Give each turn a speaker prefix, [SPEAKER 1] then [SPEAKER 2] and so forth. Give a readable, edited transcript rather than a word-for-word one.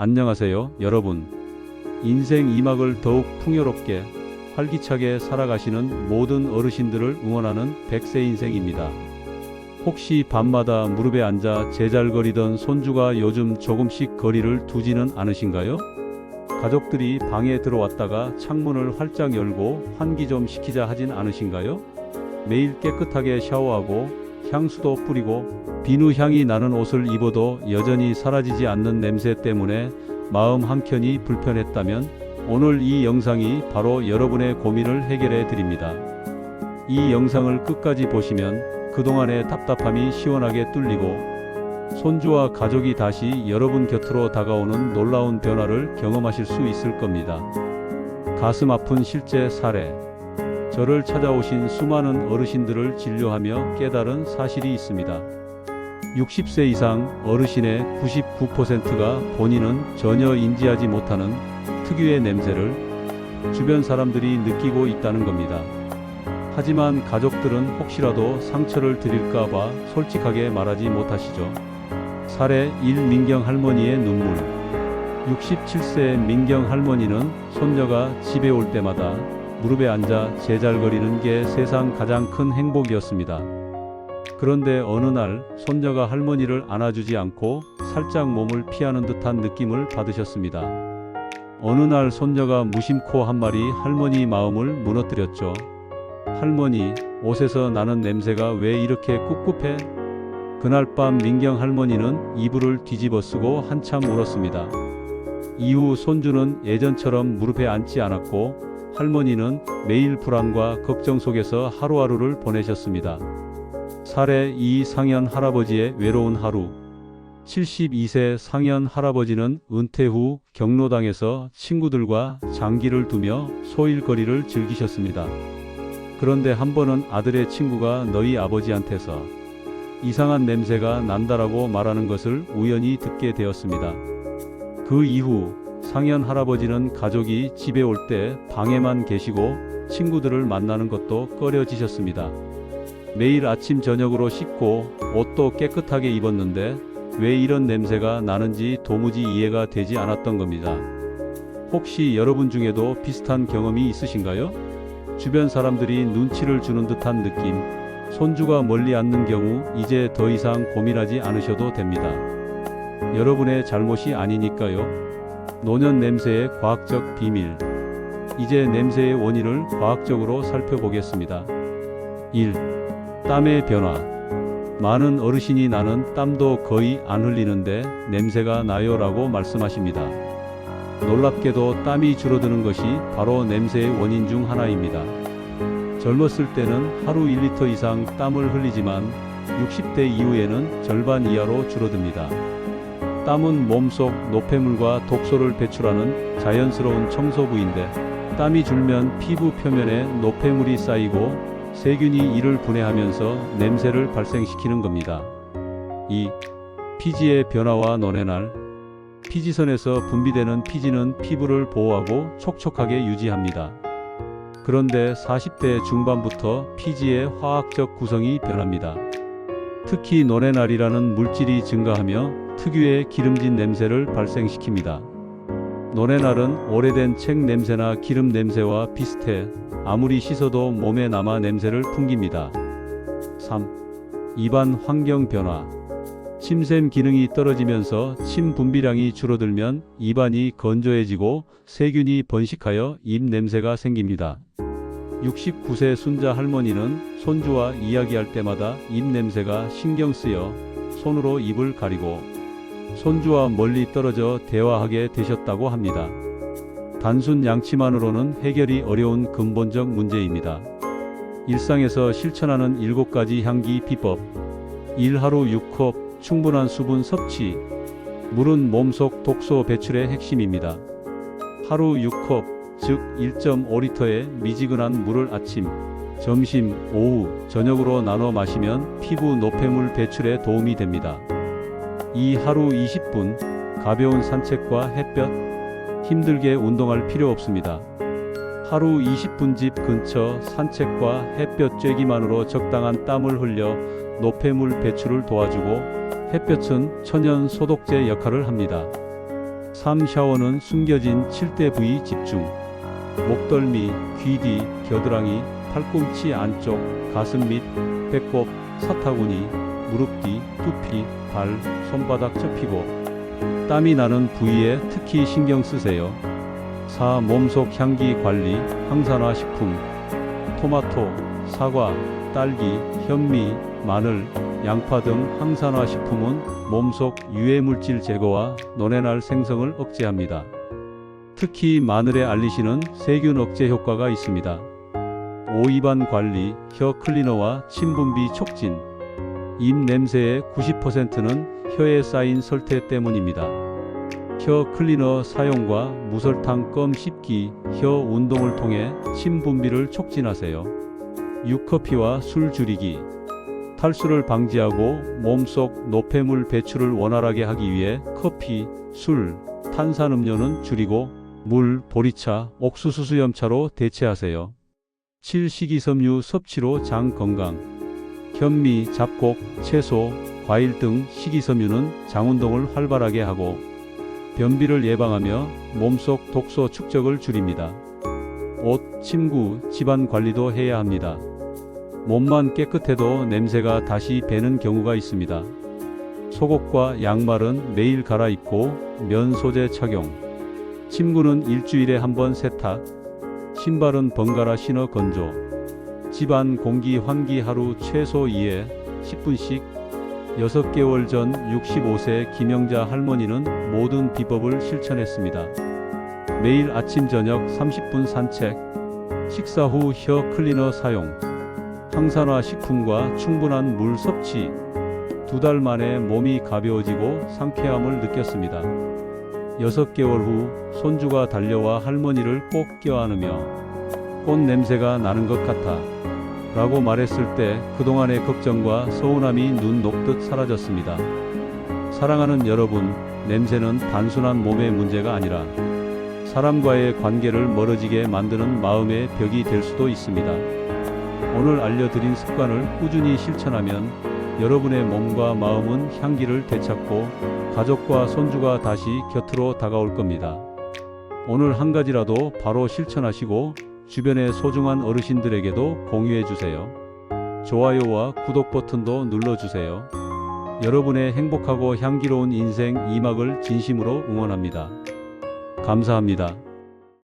[SPEAKER 1] 안녕하세요, 여러분. 인생 2막을 더욱 풍요롭게, 활기차게 살아가시는 모든 어르신들을 응원하는 100세 인생입니다. 혹시 밤마다 무릎에 앉아 제잘거리던 손주가 요즘 조금씩 거리를 두지는 않으신가요? 가족들이 방에 들어왔다가 창문을 활짝 열고 환기 좀 시키자 하진 않으신가요? 매일 깨끗하게 샤워하고 향수도 뿌리고 비누 향이 나는 옷을 입어도 여전히 사라지지 않는 냄새 때문에 마음 한켠이 불편했다면 오늘 이 영상이 바로 여러분의 고민을 해결해 드립니다. 이 영상을 끝까지 보시면 그동안의 답답함이 시원하게 뚫리고 손주와 가족이 다시 여러분 곁으로 다가오는 놀라운 변화를 경험하실 수 있을 겁니다. 가슴 아픈 실제 사례. 저를 찾아오신 수많은 어르신들을 진료하며 깨달은 사실이 있습니다. 60세 이상 어르신의 99%가 본인은 전혀 인지하지 못하는 특유의 냄새를 주변 사람들이 느끼고 있다는 겁니다. 하지만 가족들은 혹시라도 상처를 드릴까봐 솔직하게 말하지 못하시죠. 사례 1. 민경 할머니의 눈물. 67세 민경 할머니는 손녀가 집에 올 때마다 무릎에 앉아 제잘거리는 게 세상 가장 큰 행복이었습니다. 그런데 어느 날 손녀가 할머니를 안아주지 않고 살짝 몸을 피하는 듯한 느낌을 받으셨습니다. 어느 날 손녀가 무심코 한 말이 할머니 마음을 무너뜨렸죠. 할머니, 옷에서 나는 냄새가 왜 이렇게 꿉꿉해? 그날 밤 민경 할머니는 이불을 뒤집어 쓰고 한참 울었습니다. 이후 손주는 예전처럼 무릎에 앉지 않았고 할머니는 매일 불안과 걱정 속에서 하루하루를 보내셨습니다. 사례 2. 상현 할아버지의 외로운 하루. 72세 상현 할아버지는 은퇴 후 경로당에서 친구들과 장기를 두며 소일거리를 즐기셨습니다. 그런데 한 번은 아들의 친구가 너희 아버지한테서 이상한 냄새가 난다라고 말하는 것을 우연히 듣게 되었습니다. 그 이후 상현 할아버지는 가족이 집에 올 때 방에만 계시고 친구들을 만나는 것도 꺼려지셨습니다. 매일 아침 저녁으로 씻고 옷도 깨끗하게 입었는데 왜 이런 냄새가 나는지 도무지 이해가 되지 않았던 겁니다. 혹시 여러분 중에도 비슷한 경험이 있으신가요? 주변 사람들이 눈치를 주는 듯한 느낌, 손주가 멀리 앉는 경우 이제 더 이상 고민하지 않으셔도 됩니다. 여러분의 잘못이 아니니까요. 노년 냄새의 과학적 비밀. 이제 냄새의 원인을 과학적으로 살펴보겠습니다. 1. 땀의 변화. 많은 어르신이 나는 땀도 거의 안 흘리는데 냄새가 나요 라고 말씀하십니다. 놀랍게도 땀이 줄어드는 것이 바로 냄새의 원인 중 하나입니다. 젊었을 때는 하루 1리터 이상 땀을 흘리지만 60대 이후에는 절반 이하로 줄어듭니다. 땀은 몸속 노폐물과 독소를 배출하는 자연스러운 청소부인데 땀이 줄면 피부 표면에 노폐물이 쌓이고 세균이 이를 분해하면서 냄새를 발생시키는 겁니다. 2. 피지의 변화와 노렌알. 피지선에서 분비되는 피지는 피부를 보호하고 촉촉하게 유지합니다. 그런데 40대 중반부터 피지의 화학적 구성이 변합니다. 특히 노렌알이라는 물질이 증가하며 특유의 기름진 냄새를 발생시킵니다. 노렌알은 오래된 책 냄새나 기름 냄새와 비슷해 아무리 씻어도 몸에 남아 냄새를 풍깁니다. 3. 입안 환경 변화. 침샘 기능이 떨어지면서 침 분비량이 줄어들면 입안이 건조해지고 세균이 번식하여 입 냄새가 생깁니다. 69세 순자 할머니는 손주와 이야기할 때마다 입 냄새가 신경 쓰여 손으로 입을 가리고 손주와 멀리 떨어져 대화하게 되셨다고 합니다. 단순 양치만으로는 해결이 어려운 근본적 문제입니다. 일상에서 실천하는 7가지 향기 비법. 1. 하루 6컵 충분한 수분 섭취. 물은 몸속 독소 배출의 핵심입니다. 하루 6컵, 즉 1.5리터의 미지근한 물을 아침, 점심, 오후, 저녁으로 나눠 마시면 피부 노폐물 배출에 도움이 됩니다. 2. 하루 20분, 가벼운 산책과 햇볕. 힘들게 운동할 필요 없습니다. 하루 20분 집 근처 산책과 햇볕 쬐기만으로 적당한 땀을 흘려 노폐물 배출을 도와주고 햇볕은 천연 소독제 역할을 합니다. 3. 샤워는 숨겨진 7대 부위 집중. 목덜미, 귀 뒤, 겨드랑이, 팔꿈치 안쪽, 가슴 밑, 배꼽, 사타구니, 무릎 뒤, 두피, 발, 손바닥 접히고 땀이 나는 부위에 특히 신경 쓰세요. 4. 몸속 향기 관리, 항산화 식품. 토마토, 사과, 딸기, 현미, 마늘, 양파 등 항산화 식품은 몸속 유해 물질 제거와 노뇌날 생성을 억제합니다. 특히 마늘에 알리신은 세균 억제 효과가 있습니다. 5. 입안 관리, 혀 클리너와 침 분비 촉진. 입 냄새의 90%는 혀에 쌓인 설태 때문입니다. 혀 클리너 사용과 무설탕 껌 씹기, 혀 운동을 통해 침 분비를 촉진하세요. 6. 커피와 술 줄이기. 탈수를 방지하고 몸속 노폐물 배출을 원활하게 하기 위해 커피, 술, 탄산음료는 줄이고 물, 보리차, 옥수수 수염차로 대체하세요. 7. 식이섬유 섭취로 장 건강. 현미, 잡곡, 채소, 과일 등 식이섬유는 장 운동을 활발하게 하고 변비를 예방하며 몸속 독소 축적을 줄입니다. 옷, 침구, 집안 관리도 해야 합니다. 몸만 깨끗해도 냄새가 다시 배는 경우가 있습니다. 속옷과 양말은 매일 갈아입고 면 소재 착용. 침구는 일주일에 한 번 세탁. 신발은 번갈아 신어 건조. 집안 공기 환기 하루 최소 2회 10분씩. 6개월 전 65세 김영자 할머니는 모든 비법을 실천했습니다. 매일 아침 저녁 30분 산책. 식사 후 혀 클리너 사용. 항산화 식품과 충분한 물 섭취. 2달 만에 몸이 가벼워지고 상쾌함을 느꼈습니다. 6개월 후 손주가 달려와 할머니를 꼭 껴안으며 꽃 냄새가 나는 것 같아 라고 말했을 때 그동안의 걱정과 서운함이 눈 녹듯 사라졌습니다. 사랑하는 여러분, 냄새는 단순한 몸의 문제가 아니라 사람과의 관계를 멀어지게 만드는 마음의 벽이 될 수도 있습니다. 오늘 알려드린 습관을 꾸준히 실천하면 여러분의 몸과 마음은 향기를 되찾고 가족과 손주가 다시 곁으로 다가올 겁니다. 오늘 한 가지라도 바로 실천하시고 주변의 소중한 어르신들에게도 공유해 주세요. 좋아요와 구독 버튼도 눌러주세요. 여러분의 행복하고 향기로운 인생 2막을 진심으로 응원합니다. 감사합니다.